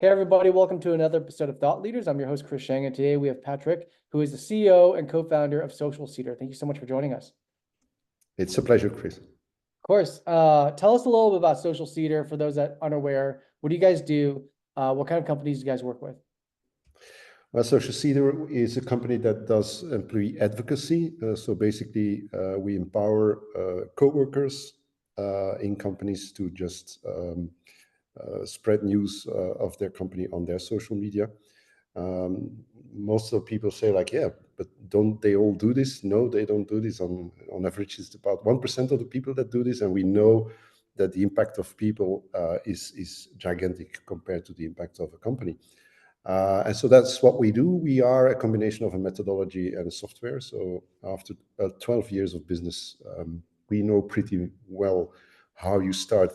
Hey everybody, welcome to another episode of Thought Leaders. I'm your host, Chris Shang, and today we have Patrick, who is the CEO and co-founder of Social Seeder. Thank you so much for joining us. It's a pleasure, Chris. Of course. Tell us a little bit about Social Seeder for those that aren't aware. What do you guys do? What kind of companies do you guys work with? Well, Social Seeder is a company that does employee advocacy. So basically, we empower co-workers in companies to just spread news of their company on their social media. Most of the people say like, yeah, but don't they all do this? No, they don't do this. On average, it's about 1% of the people that do this. And we know that the impact of people is gigantic compared to the impact of a company. And so that's what we do. We are a combination of a methodology and a software. So after 12 years of business, we know pretty well how you start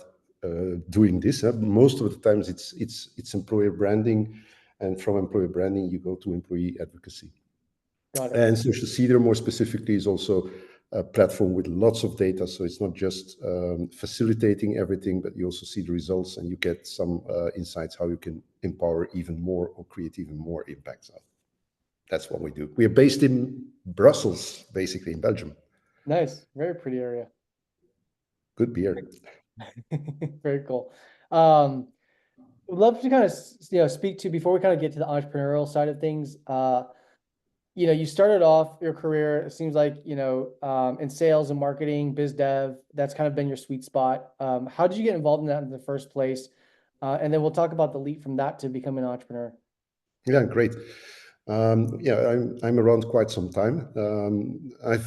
doing this. Most of the times it's employer branding, and from employer branding you go to employee advocacy. Got it. And Social Seeder more specifically is also a platform with lots of data. So it's not just facilitating everything, but you also see the results and you get some insights how you can empower even more or create even more impacts. That's what we do. We are based in Brussels, basically in Belgium. Nice. Very pretty area. Good beer. Very cool. Would love to kind of speak to, before we kind of get to the entrepreneurial side of things. You started off your career, it seems like, in sales and marketing, biz dev, that's kind of been your sweet spot. How did you get involved in that in the first place? And then we'll talk about the leap from that to becoming an entrepreneur. Yeah, great. I'm around quite some time. I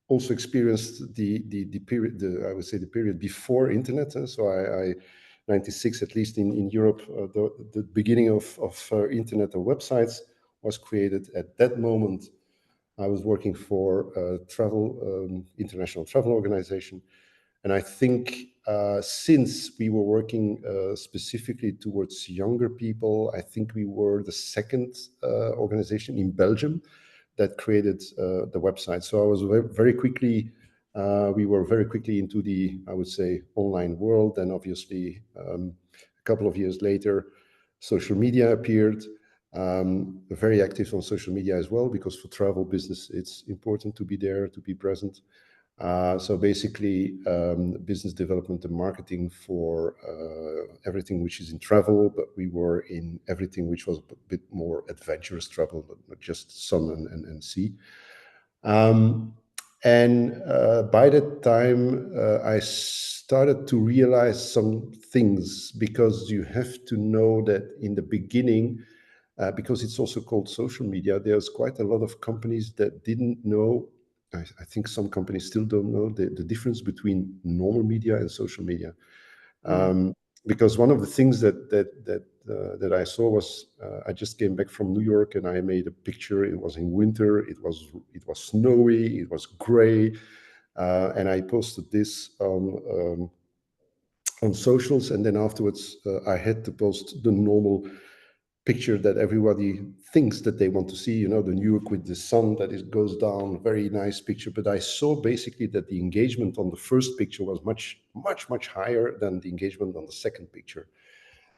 also experienced the period, I would say the period before internet. So I 96 at least in Europe, the beginning of internet and websites was created. At that moment, I was working for a international travel organization. And I think since we were working specifically towards younger people, I think we were the second organization in Belgium that created the website. So I was very quickly, we were very quickly into the, I would say, online world. And obviously, a couple of years later, social media appeared. Very active on social media as well, because for travel business, it's important to be there, to be present. So basically, business development and marketing for everything which is in travel, but we were in everything which was a bit more adventurous travel, but not just sun and sea. And by that time, I started to realize some things, because you have to know that in the beginning, because it's also called social media, there's quite a lot of companies that didn't know. I think some companies still don't know the difference between normal media and social media. Because one of the things that I saw was I just came back from New York and I made a picture. It was in winter. It was snowy. It was gray, and I posted this on socials. And then afterwards, I had to post the normal picture that everybody thinks that they want to see, the New York with the sun that it goes down, very nice picture. But I saw basically that the engagement on the first picture was much, much, much higher than the engagement on the second picture.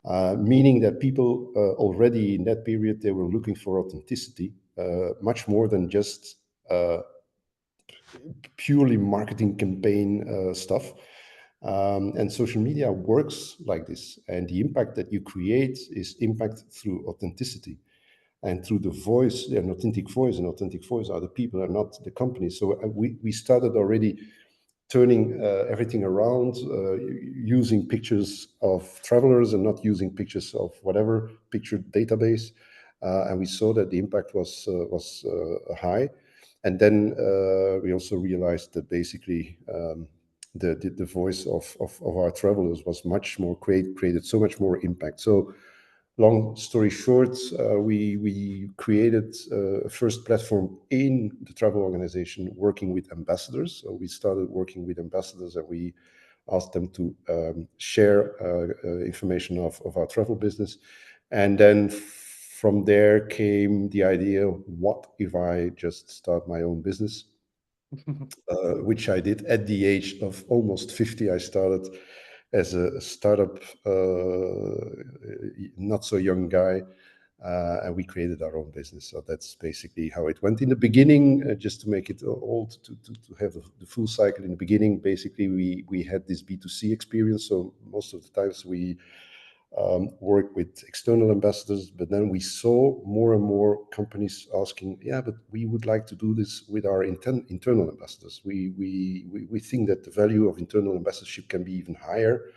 Meaning that people already in that period, they were looking for authenticity, much more than just purely marketing campaign stuff. And social media works like this. And the impact that you create is impact through authenticity and through the voice, an authentic voice. And authentic voice are the people and not the company. So we started already turning everything around, using pictures of travelers and not using pictures of whatever picture database. And we saw that the impact was high. And then we also realized that basically the voice of our travelers was much more created so much more impact. So long story short, we created a first platform in the travel organization working with ambassadors. So we started working with ambassadors and we asked them to share information of our travel business. And then from there came the idea, what if I just start my own business? Which I did at the age of almost 50. I started as a startup, not so young guy, and we created our own business. So that's basically how it went in the beginning. Just to make it all to have the full cycle in the beginning. Basically, we had this B2C experience. So most of the times we work with external ambassadors, but then we saw more and more companies asking, yeah, but we would like to do this with our internal ambassadors. We think that the value of internal ambassadorship can be even higher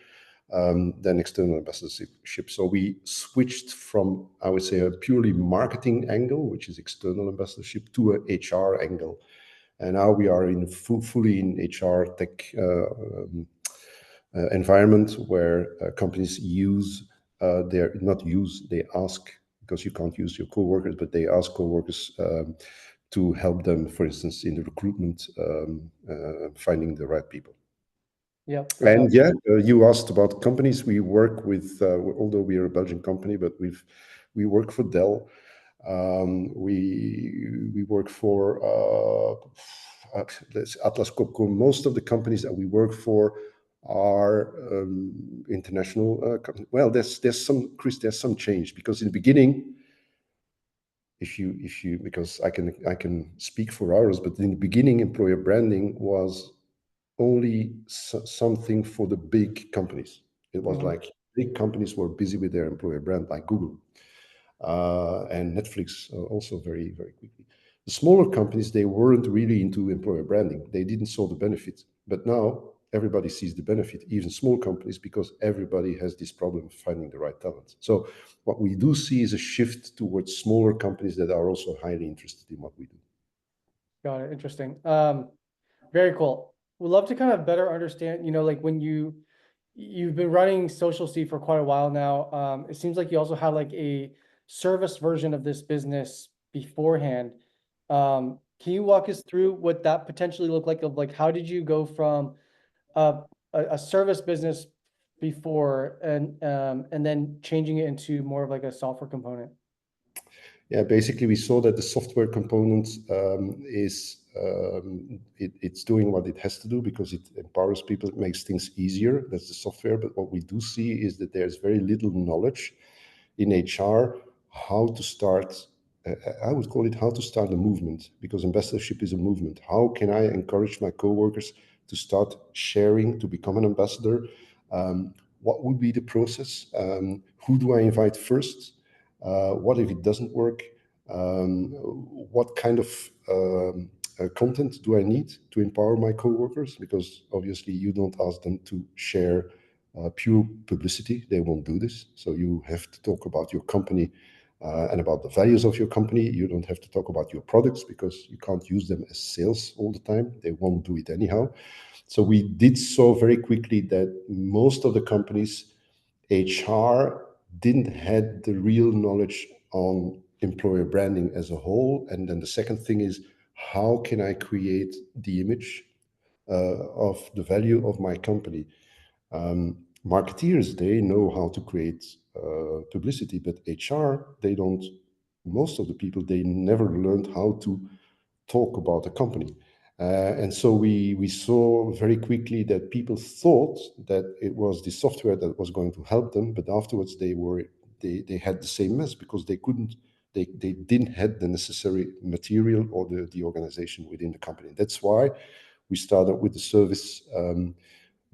than external ambassadorship. So we switched from, I would say, a purely marketing angle, which is external ambassadorship, to a HR angle. And now we are in fully in HR tech environment where companies use they ask, because you can't use your coworkers, but they ask coworkers to help them, for instance, in the recruitment, finding the right people. Yeah, that's And awesome. yeah, you asked about companies we work with. Although we are a Belgian company, but we work for Dell. We work for Atlas Copco. Most of the companies that we work for are international. Well, there's some, Chris. There's some change, because in the beginning, if you because I can speak for ours, but in the beginning, employer branding was only something for the big companies. It was Mhm. like big companies were busy with their employer brand, like Google and Netflix, also very, very quickly. The smaller companies, they weren't really into employer branding. They didn't saw the benefit. But now everybody sees the benefit, even small companies, because everybody has this problem of finding the right talent. So what we do see is a shift towards smaller companies that are also highly interested in what we do. Got it. Interesting. Very cool. We'd love to kind of better understand, like when you've been running Social C for quite a while now. It seems like you also had like a service version of this business beforehand. Can you walk us through what that potentially looked like, of like how did you go from a a service business before and then changing it into more of like a software component? Yeah, basically we saw that the software component it's doing what it has to do, because it empowers people, it makes things easier. That's the software. But what we do see is that there's very little knowledge in HR how to start. I would call it how to start a movement, because ambassadorship is a movement. How can I encourage my coworkers to start sharing, to become an ambassador? What would be the process? Who do I invite first? What if it doesn't work? What kind of content do I need to empower my coworkers? Because obviously you don't ask them to share pure publicity. They won't do this. So you have to talk about your company and about the values of your company. You don't have to talk about your products, because you can't use them as sales all the time. They won't do it anyhow. So we did so very quickly that most of the companies, HR didn't have the real knowledge on employer branding as a whole. And then the second thing is, how can I create the image of the value of my company? Marketeers, they know how to create publicity, but HR, they don't. Most of the people, they never learned how to talk about a company. And so we saw very quickly that people thought that it was the software that was going to help them, but afterwards they had the same mess, because they didn't have the necessary material or the organization within the company. That's why we started with the service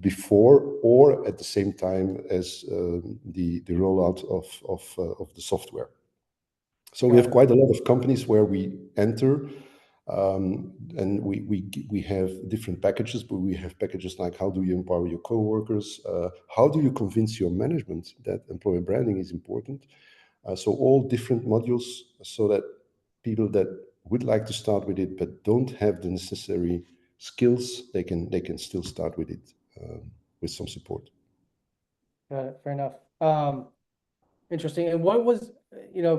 before or at the same time as the rollout of the software. So we Got have it. quite a lot of companies where we enter, and we have different packages, but we have packages like, how do you empower your coworkers? How do you convince your management that employer branding is important? So all different modules, so that people that would like to start with it but don't have the necessary skills, they can still start with it with some support. Got it. Fair enough. Interesting. And what was,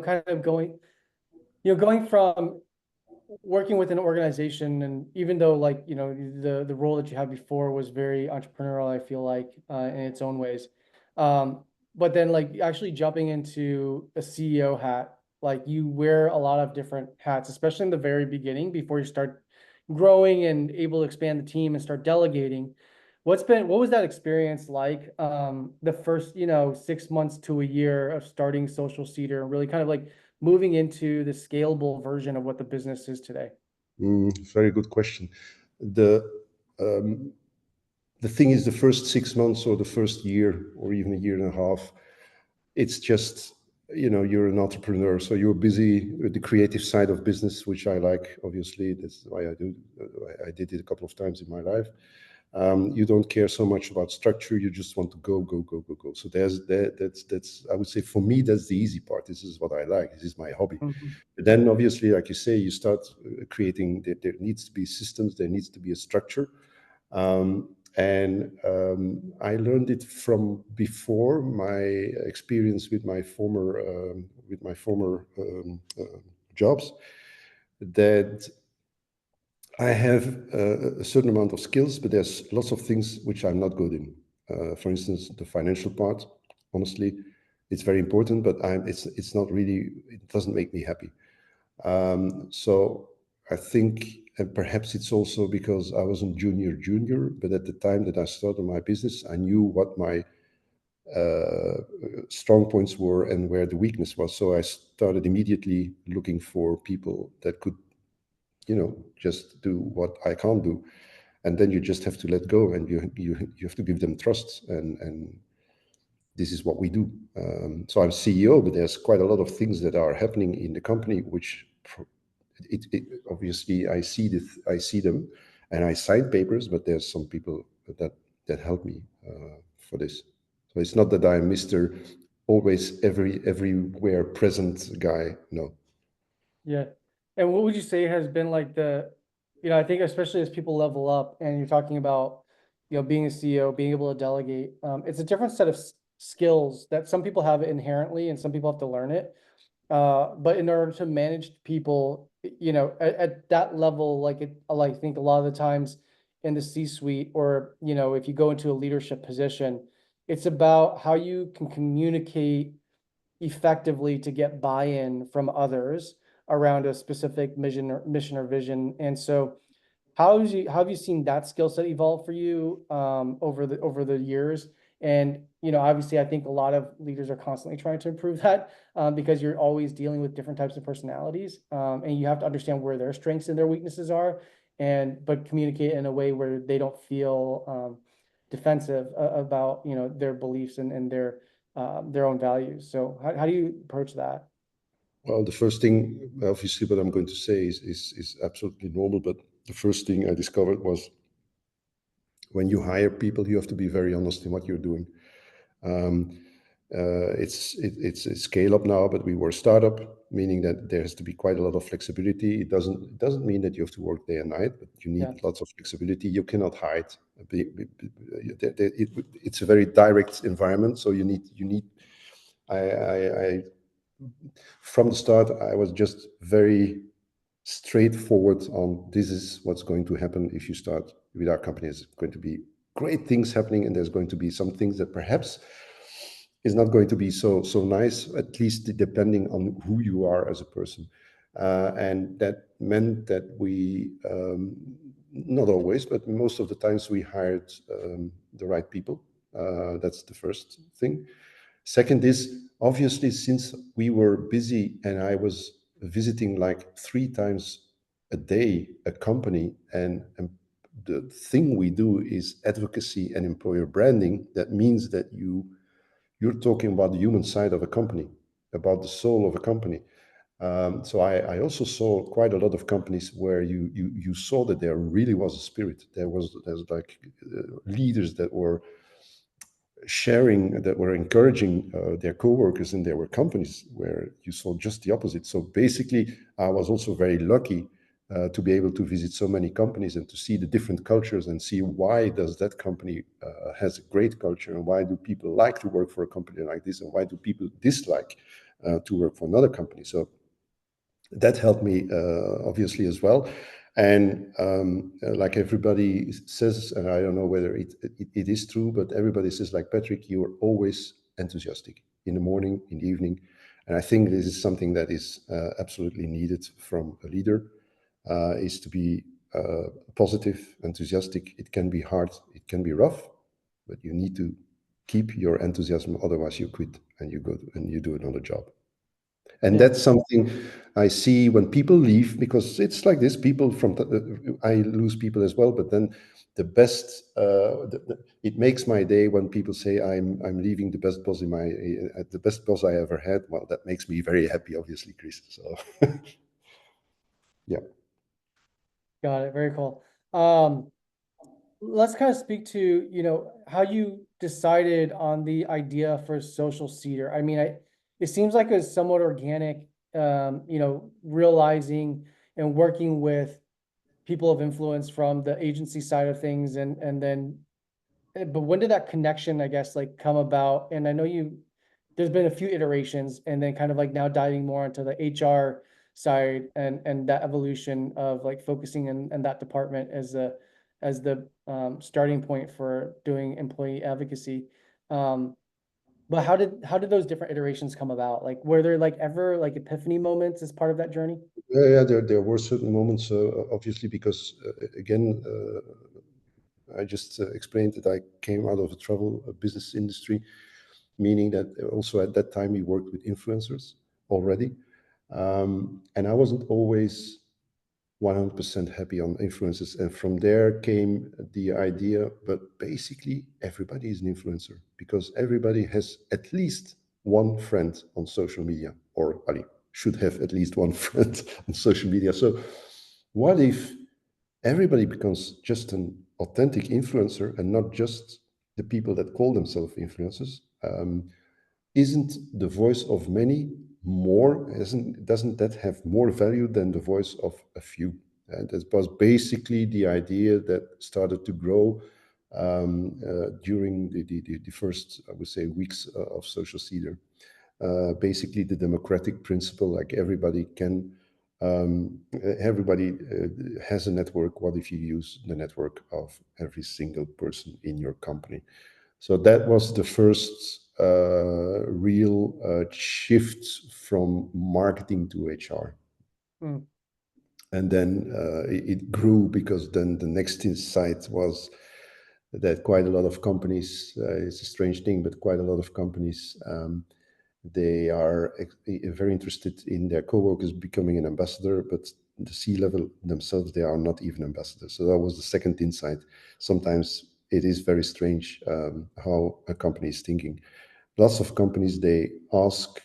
kind of going from working with an organization, and even though like, the role that you had before was very entrepreneurial, I feel like, in its own ways. But then like actually jumping into a CEO hat, like you wear a lot of different hats, especially in the very beginning before you start growing and able to expand the team and start delegating. what was that experience like? The first, 6 months to a year of starting Social Cedar and really kind of like moving into the scalable version of what the business is today. Very good question. The um, the thing is, the first 6 months or the first year or even a year and a half, it's just, you're an entrepreneur, so you're busy with the creative side of business, which I like. Obviously, that's why I did it a couple of times in my life. You don't care so much about structure. You just want to go, go, go, go, go. So that's I would say for me, that's the easy part. This is what I like. This is my hobby. Mhm. But then obviously, like you say, you start creating. There needs to be systems. There needs to be a structure. And I learned it from before my experience with my former jobs, that I have a certain amount of skills, but there's lots of things which I'm not good in. For instance, the financial part. Honestly, it's very important, but it's not really. It doesn't make me happy. So I think, and perhaps it's also because I wasn't junior, but at the time that I started my business, I knew what my uh, strong points were and where the weakness was. So I started immediately looking for people that could, just do what I can't do. And then you just have to let go, and you have to give them trust, and this is what we do. So I'm CEO, but there's quite a lot of things that are happening in the company, which obviously I see them, and I sign papers, but there's some people that help me for this. So it's not that I'm Mr. Always everywhere present guy. No. Yeah. And what would you say has been like I think especially as people level up and you're talking about, being a CEO, being able to delegate, it's a different set of skills that some people have it inherently and some people have to learn it. But in order to manage people, at that level, like I think a lot of the times in the C-suite or, if you go into a leadership position, it's about how you can communicate effectively to get buy-in from others around a specific mission or vision. And so how have you seen that skill set evolve for you over the years? And obviously, I think a lot of leaders are constantly trying to improve that because you're always dealing with different types of personalities, and you have to understand where their strengths and their weaknesses are, and but communicate in a way where they don't feel defensive about their beliefs and their own values. So how do you approach that? Well, the first thing, obviously, what I'm going to say is absolutely normal. But the first thing I discovered was, when you hire people, you have to be very honest in what you're doing. Um, it's a scale up now, but we were a startup, meaning that there has to be quite a lot of flexibility. It doesn't mean that you have to work day and night, but you Yeah. need lots of flexibility. You cannot hide. It's a very direct environment, so you need. I from the start, I was just very straightforward on, this is what's going to happen if you start with our company. It's going to be great things happening, and there's going to be some things that perhaps is not going to be so nice, at least depending on who you are as a person. And that meant that we, not always, but most of the times, we hired the right people. That's the first thing. Second is, obviously, since we were busy and I was visiting like 3 times a day a company, and the thing we do is advocacy and employer branding, that means that you're talking about the human side of a company, about the soul of a company. So I also saw quite a lot of companies where you saw that there really was a spirit. There's like leaders that were sharing, that were encouraging their coworkers in their companies, where you saw just the opposite. So basically, I was also very lucky to be able to visit so many companies and to see the different cultures and see why does that company has a great culture, and why do people like to work for a company like this, and why do people dislike to work for another company. So that helped me obviously as well. And like everybody says, and I don't know whether it is true, but everybody says, like, Patrick, you are always enthusiastic in the morning, in the evening. And I think this is something that is absolutely needed from a leader, is to be positive, enthusiastic. It can be hard, it can be rough, but you need to keep your enthusiasm. Otherwise, you quit and you go and you do another job. And Yeah. that's something I see when people leave, because it's like this. People I lose people as well, but then the best, it makes my day when people say I'm leaving the best boss in my, the best boss I ever had. Well, that makes me very happy, obviously, Chris. So yeah. Got it. Very cool. Um, let's kind of speak to, how you decided on the idea for Social Cedar. I mean, it seems like a somewhat organic, realizing and working with people of influence from the agency side of things, and then, but when did that connection, I guess, like come about? And I know there's been a few iterations, and then kind of like now diving more into the HR side, and that evolution of like focusing in that department as the starting point for doing employee advocacy. But how did those different iterations come about? Like, were there like ever like epiphany moments as part of that journey? Yeah, there were certain moments, obviously, because again, I just explained that I came out of the travel business industry, meaning that also at that time we worked with influencers already. And I wasn't always 100% happy on influencers. And from there came the idea, but basically everybody is an influencer because everybody has at least one friend on social media, or Ali should have at least one friend on social media. So what if everybody becomes just an authentic influencer and not just the people that call themselves influencers? Isn't the voice of many more, doesn't that have more value than the voice of a few? And that was basically the idea that started to grow during the first, I would say, weeks of Social Cedar. Basically, the democratic principle, like everybody has a network. What if you use the network of every single person in your company? So that was the first real shift from marketing to HR. Mm, And then it grew, because then the next insight was that quite a lot of companies, it's a strange thing, but quite a lot of companies, they are very interested in their coworkers becoming an ambassador, but the C-level themselves, they are not even ambassadors. So that was the second insight. Sometimes it is very strange how a company is thinking. Lots of companies, they ask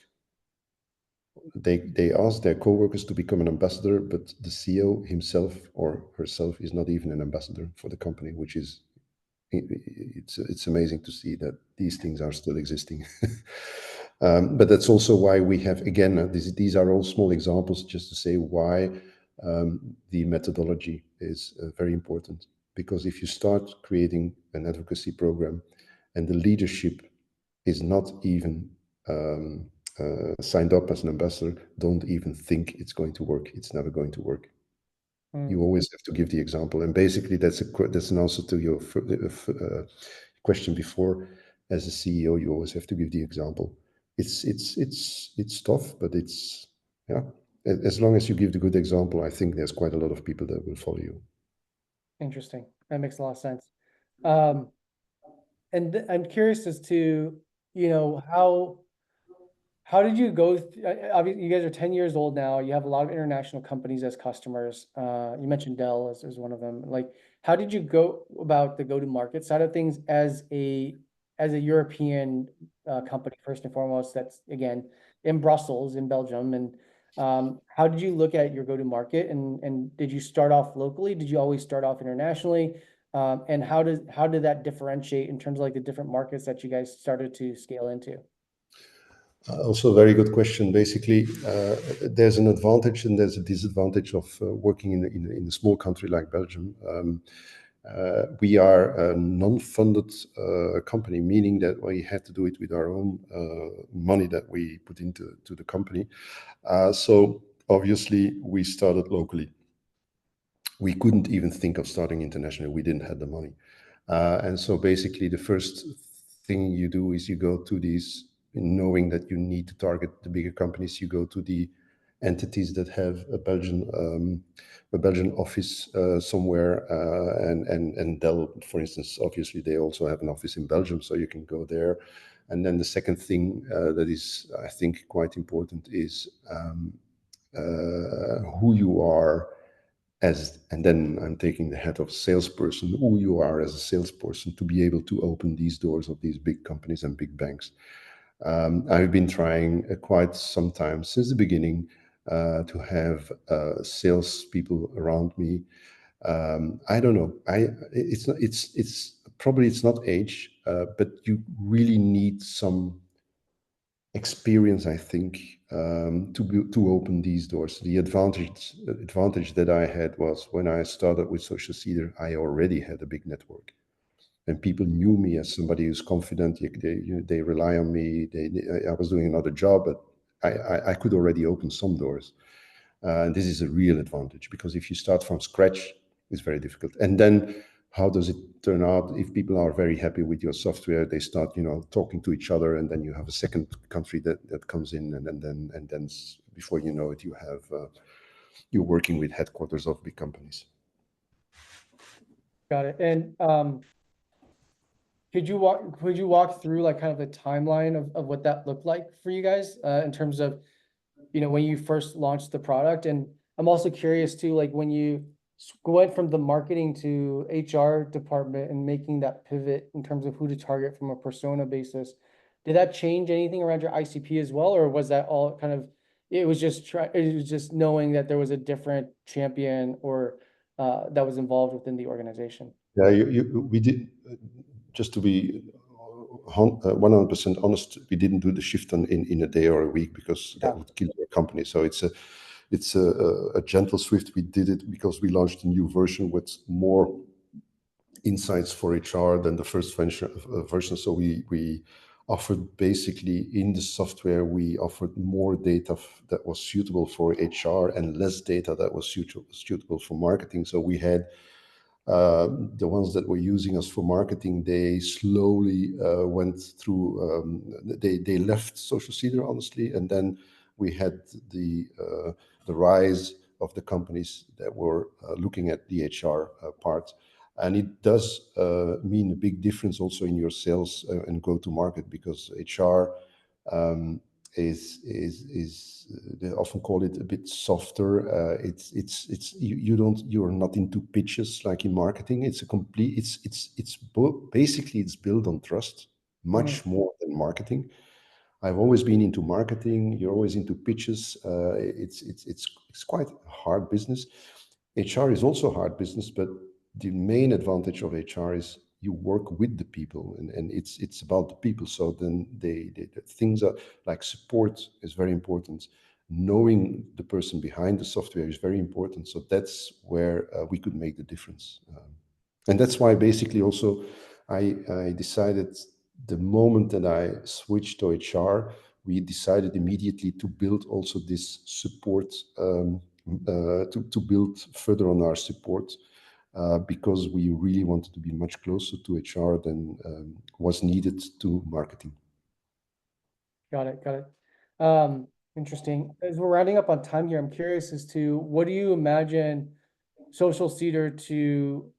their coworkers to become an ambassador, but the CEO himself or herself is not even an ambassador for the company, which is, it's amazing to see that these things are still existing. But that's also why we have, again, these are all small examples just to say why the methodology is very important. Because if you start creating an advocacy program and the leadership is not even signed up as an ambassador, don't even think it's going to work. It's never going to work. mm, You always have to give the example, and basically that's an answer to your question before. As a CEO, you always have to give the example. It's tough, but it's, yeah. As long as you give the good example, I think there's quite a lot of people that will follow you. interesting. That makes a lot of sense. Um, and I'm curious as to, how did you go obviously, you guys are 10 years old now. You have a lot of international companies as customers. You mentioned Dell as one of them. Like, how did you go about the go-to-market side of things as a European company, first and foremost, that's again in Brussels, in Belgium? And how did you look at your go-to-market? And did you start off locally? Did you always start off internationally? And how did that differentiate in terms of like the different markets that you guys started to scale into? Also, a very good question. Basically, there's an advantage and there's a disadvantage of working in a small country like Belgium. We are a non-funded company, meaning that we had to do it with our own money that we put into the company. So obviously, we started locally. We couldn't even think of starting internationally. We didn't have the money. And so basically, the first thing you do is you go to these, knowing that you need to target the bigger companies, you go to the entities that have a Belgian office somewhere, and Dell, for instance, obviously they also have an office in Belgium, so you can go there. And then the second thing that is, I think, quite important is who you are as, and then I'm taking the hat of salesperson, who you are as a salesperson to be able to open these doors of these big companies and big banks. I've been trying quite some time since the beginning to have sales people around me. I don't know. It's not, it's probably it's not age, but you really need some experience, I think, to open these doors. The advantage that I had was when I started with Social Cedar, I already had a big network, and people knew me as somebody who's confident. They rely on me. I was doing another job, but I could already open some doors. And this is a real advantage, because if you start from scratch, it's very difficult. And then how does it turn out? If people are very happy with your software, they start, talking to each other, and then you have a second country that comes in, and then before you know it, you're working with headquarters of big companies. Got it. And could you walk through like kind of the timeline of what that looked like for you guys in terms of, when you first launched the product? And I'm also curious too, like when you went from the marketing to HR department and making that pivot in terms of who to target from a persona basis, did that change anything around your ICP as well? Or was that all kind of, it was just knowing that there was a different champion or that was involved within the organization? Yeah, we did, just to be 100% honest, we didn't do the shift in a day or a week, because that Yeah. would kill your company. So it's a gentle shift. We did it because we launched a new version with more insights for HR than the first version. So we offered, basically in the software, we offered more data that was suitable for HR and less data that was suitable for marketing. So we had the ones that were using us for marketing, they slowly went through, they left Social Cedar, honestly. And then we had the rise of the companies that were looking at the HR part. And it does mean a big difference also in your sales and go to market, because HR is they often call it a bit softer. You're not into pitches like in marketing. It's a complete, basically it's built on trust much more than marketing. I've always been into marketing. You're always into pitches. It's quite hard business. HR is also hard business, but the main advantage of HR is you work with the people, and it's about the people. So then the things are like support is very important. Knowing the person behind the software is very important. So that's where we could make the difference. And that's why basically also I decided, the moment that I switched to HR, we decided immediately to build also this support, to build further on our support, because we really wanted to be much closer to HR than was needed to marketing. Got it. Got it. Interesting. As we're rounding up on time here, I'm curious as to what do you imagine Social Cedar to,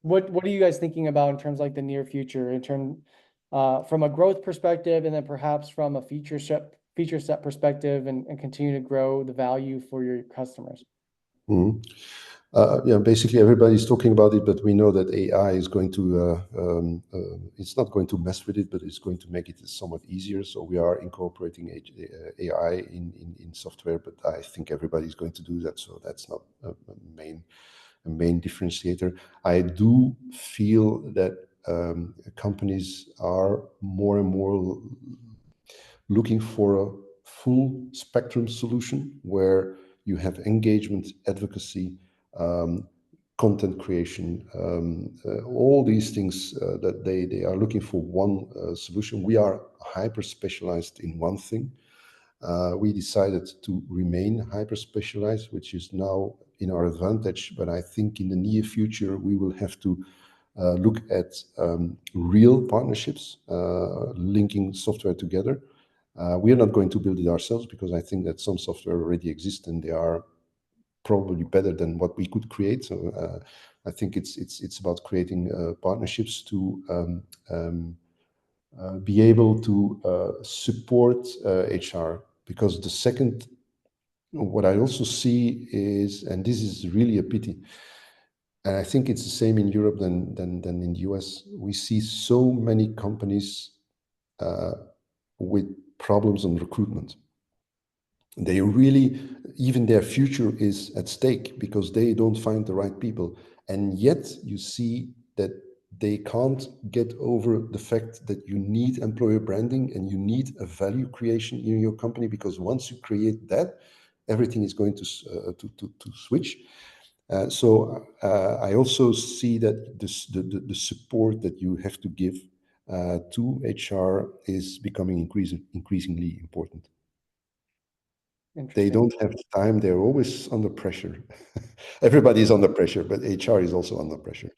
what are you guys thinking about in terms of like the near future, from a growth perspective, and then perhaps from a feature set perspective, and continue to grow the value for your customers? Mhm. Yeah, basically everybody's talking about it, but we know that AI is going to, it's not going to mess with it, but it's going to make it somewhat easier. So we are incorporating AI in software, but I think everybody's going to do that. So that's not a main differentiator. I do feel that companies are more and more looking for a full spectrum solution where you have engagement, advocacy, content creation, all these things that they are looking for one solution. We are hyper specialized in one thing. We decided to remain hyper specialized, which is now in our advantage. But I think in the near future, we will have to look at real partnerships, linking software together. We are not going to build it ourselves because I think that some software already exists and they are probably better than what we could create. So I think it's about creating partnerships to be able to support HR. Because the second, what I also see is, and this is really a pity, and I think it's the same in Europe than in the US. We see so many companies with problems on recruitment. They really, even their future is at stake because they don't find the right people. And yet you see that they can't get over the fact that you need employer branding and you need a value creation in your company, because once you create that, everything is going to switch. I also see that the support that you have to give to HR is becoming increasingly important. They Interesting. don't have time. They're always under pressure. Everybody is under pressure, but HR is also under pressure.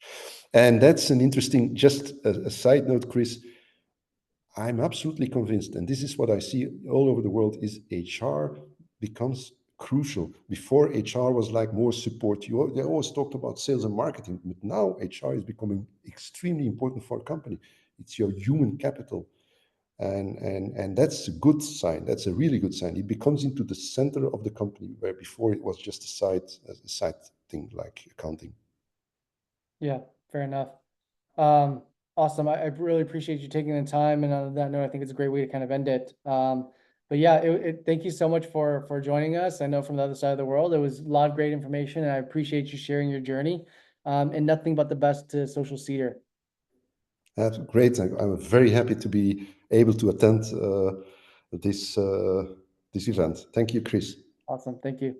And that's an interesting, just a side note, Chris, I'm absolutely convinced, and this is what I see all over the world, is HR becomes crucial. Before, HR was like more support. They always talked about sales and marketing, but now HR is becoming extremely important for a company. It's your human capital. And that's a good sign. That's a really good sign. It becomes into the center of the company, where before it was just a side thing like accounting. Yeah, fair enough. Um, awesome. I really appreciate you taking the time. And on that note, I think it's a great way to kind of end it. But yeah, thank you so much for joining us. I know from the other side of the world, it was a lot of great information, and I appreciate you sharing your journey. And nothing but the best to Social Cedar. That's great. I'm very happy to be able to attend this this event. Thank you, Chris. Awesome. Thank you.